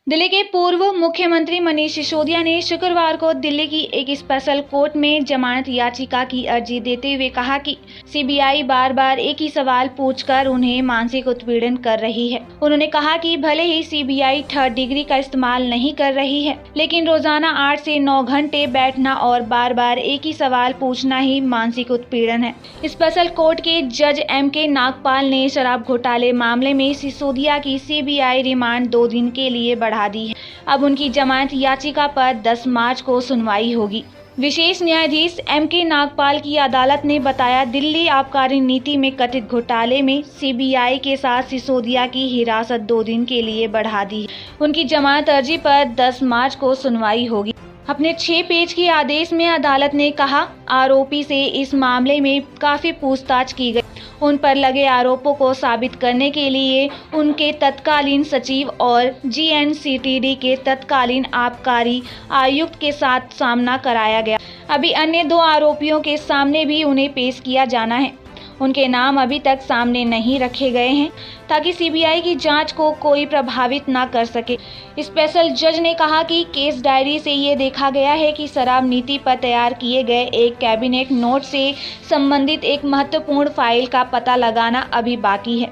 दिल्ली के पूर्व मुख्यमंत्री मनीष सिसोदिया ने शुक्रवार को दिल्ली की एक स्पेशल कोर्ट में जमानत याचिका की अर्जी देते हुए कहा कि सीबीआई बार बार एक ही सवाल पूछकर उन्हें मानसिक उत्पीड़न कर रही है। उन्होंने कहा कि भले ही सीबीआई थर्ड डिग्री का इस्तेमाल नहीं कर रही है, लेकिन रोजाना 8 से 9 घंटे बैठना और बार बार एक ही सवाल पूछना ही मानसिक उत्पीड़न है। स्पेशल कोर्ट के जज MK नागपाल ने शराब घोटाले मामले में सिसोदिया की सीबीआई रिमांड 2 दिन के लिए बढ़ा दी है। अब उनकी जमानत याचिका पर 10 मार्च को सुनवाई होगी। विशेष न्यायाधीश MK नागपाल की अदालत ने बताया, दिल्ली आबकारी नीति में कथित घोटाले में सीबीआई के साथ सिसोदिया की हिरासत 2 दिन के लिए बढ़ा दी है। उनकी जमानत अर्जी पर 10 मार्च को सुनवाई होगी। अपने 6 पेज के आदेश में अदालत ने कहा, आरोपी से इस मामले में काफी पूछताछ की गई। उन पर लगे आरोपों को साबित करने के लिए उनके तत्कालीन सचिव और GNCTD के तत्कालीन आबकारी आयुक्त के साथ सामना कराया गया। अभी अन्य 2 आरोपियों के सामने भी उन्हें पेश किया जाना है। उनके नाम अभी तक सामने नहीं रखे गए हैं ताकि सीबीआई की जांच को कोई प्रभावित ना कर सके। स्पेशल जज ने कहा कि केस डायरी से ये देखा गया है कि शराब नीति पर तैयार किए गए एक कैबिनेट नोट से संबंधित एक महत्वपूर्ण फाइल का पता लगाना अभी बाकी है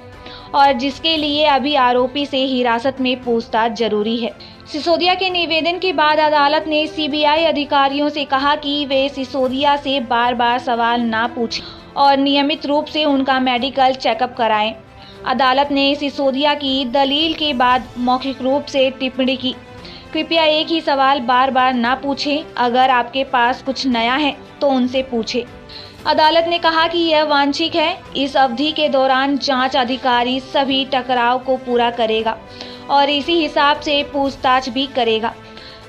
और जिसके लिए अभी आरोपी से हिरासत में पूछताछ जरूरी है। सिसोदिया के निवेदन के बाद अदालत ने सीबीआई अधिकारियों से कहा कि वे सिसोदिया से बार बार सवाल ना पूछें और नियमित रूप से उनका मेडिकल चेकअप कराएं। अदालत ने सिसोदिया की दलील के बाद मौखिक रूप से टिप्पणी की, कृपया एक ही सवाल बार बार ना पूछें, अगर आपके पास कुछ नया है तो उनसे पूछें। अदालत ने कहा कि यह वांछित है। इस अवधि के दौरान जांच अधिकारी सभी टकराव को पूरा करेगा और इसी हिसाब से पूछताछ भी करेगा।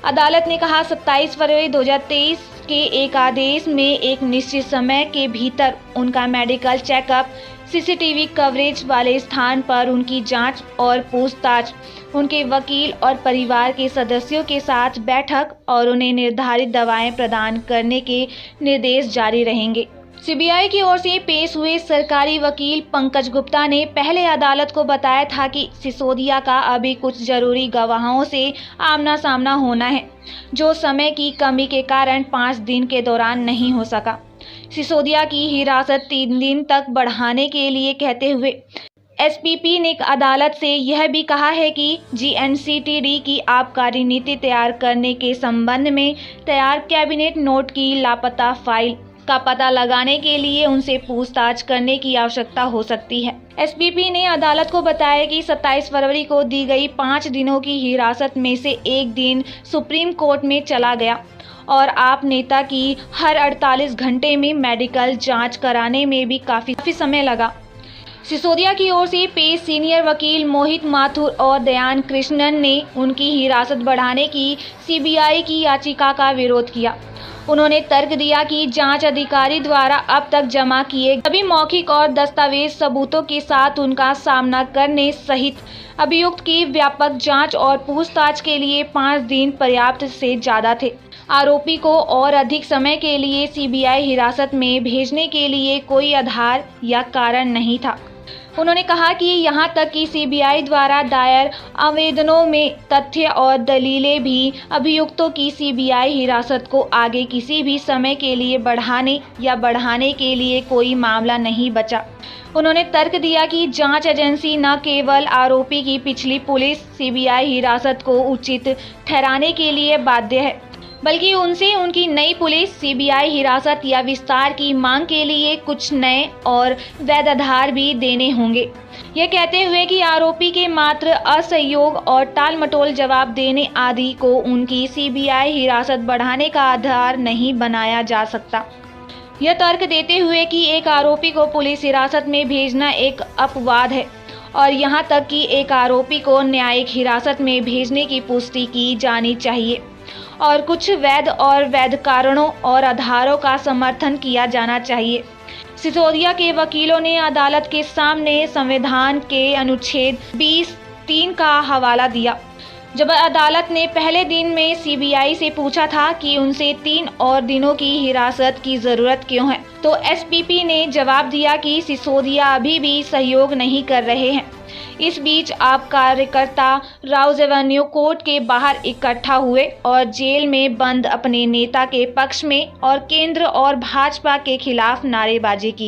अदालत ने कहा, 27 फरवरी 2023 के एक आदेश में एक निश्चित समय के भीतर उनका मेडिकल चेकअप, CCTV कवरेज वाले स्थान पर उनकी जांच और पूछताछ, उनके वकील और परिवार के सदस्यों के साथ बैठक और उन्हें निर्धारित दवाएं प्रदान करने के निर्देश जारी रहेंगे। सीबीआई की ओर से पेश हुए सरकारी वकील पंकज गुप्ता ने पहले अदालत को बताया था कि सिसोदिया का अभी कुछ जरूरी गवाहों से आमना सामना होना है, जो समय की कमी के कारण 5 दिन के दौरान नहीं हो सका। सिसोदिया की हिरासत 3 दिन तक बढ़ाने के लिए कहते हुए SPP ने अदालत से यह भी कहा है कि GNCTD की आबकारी नीति तैयार करने के संबंध में तैयार कैबिनेट नोट की लापता फाइल का पता लगाने के लिए उनसे पूछताछ करने की आवश्यकता हो सकती है। SPP ने अदालत को बताया कि 27 फरवरी को दी गई 5 दिनों की हिरासत में से 1 दिन सुप्रीम कोर्ट में चला गया और आप नेता की हर 48 घंटे में मेडिकल जांच कराने में भी काफी समय लगा। सिसोदिया की ओर से पेश सीनियर वकील मोहित माथुर और दयान कृष्णन ने उनकी हिरासत बढ़ाने की सीबीआई की याचिका का विरोध किया। उन्होंने तर्क दिया कि जांच अधिकारी द्वारा अब तक जमा किए सभी मौखिक और दस्तावेज सबूतों के साथ उनका सामना करने सहित अभियुक्त की व्यापक जांच और पूछताछ के लिए 5 दिन पर्याप्त से ज्यादा थे। आरोपी को और अधिक समय के लिए सीबीआई हिरासत में भेजने के लिए कोई आधार या कारण नहीं था। उन्होंने कहा कि यहां तक कि सीबीआई द्वारा दायर आवेदनों में तथ्य और दलीलें भी अभियुक्तों की सीबीआई हिरासत को आगे किसी भी समय के लिए बढ़ाने के लिए कोई मामला नहीं बचा। उन्होंने तर्क दिया कि जांच एजेंसी न केवल आरोपी की पिछली पुलिस सीबीआई हिरासत को उचित ठहराने के लिए बाध्य है, बल्कि उनसे उनकी नई पुलिस सीबीआई हिरासत या विस्तार की मांग के लिए कुछ नए और वैध आधार भी देने होंगे। यह कहते हुए कि आरोपी के मात्र असहयोग और टालमटोल जवाब देने आदि को उनकी सीबीआई हिरासत बढ़ाने का आधार नहीं बनाया जा सकता। यह तर्क देते हुए कि एक आरोपी को पुलिस हिरासत में भेजना एक अपवाद है और यहां तक कि एक आरोपी को न्यायिक हिरासत में भेजने की पुष्टि की जानी चाहिए और कुछ वैध कारणों और आधारों का समर्थन किया जाना चाहिए। सिसोदिया के वकीलों ने अदालत के सामने संविधान के अनुच्छेद 20(3) का हवाला दिया, जब अदालत ने पहले दिन में सीबीआई से पूछा था कि उनसे 3 और दिनों की हिरासत की जरूरत क्यों है, तो एसपीपी ने जवाब दिया कि सिसोदिया अभी भी सहयोग नहीं कर रहे हैं। इस बीच आप कार्यकर्ता राउज एवेन्यू कोर्ट के बाहर इकट्ठा हुए और जेल में बंद अपने नेता के पक्ष में और केंद्र और भाजपा के खिलाफ नारेबाजी की।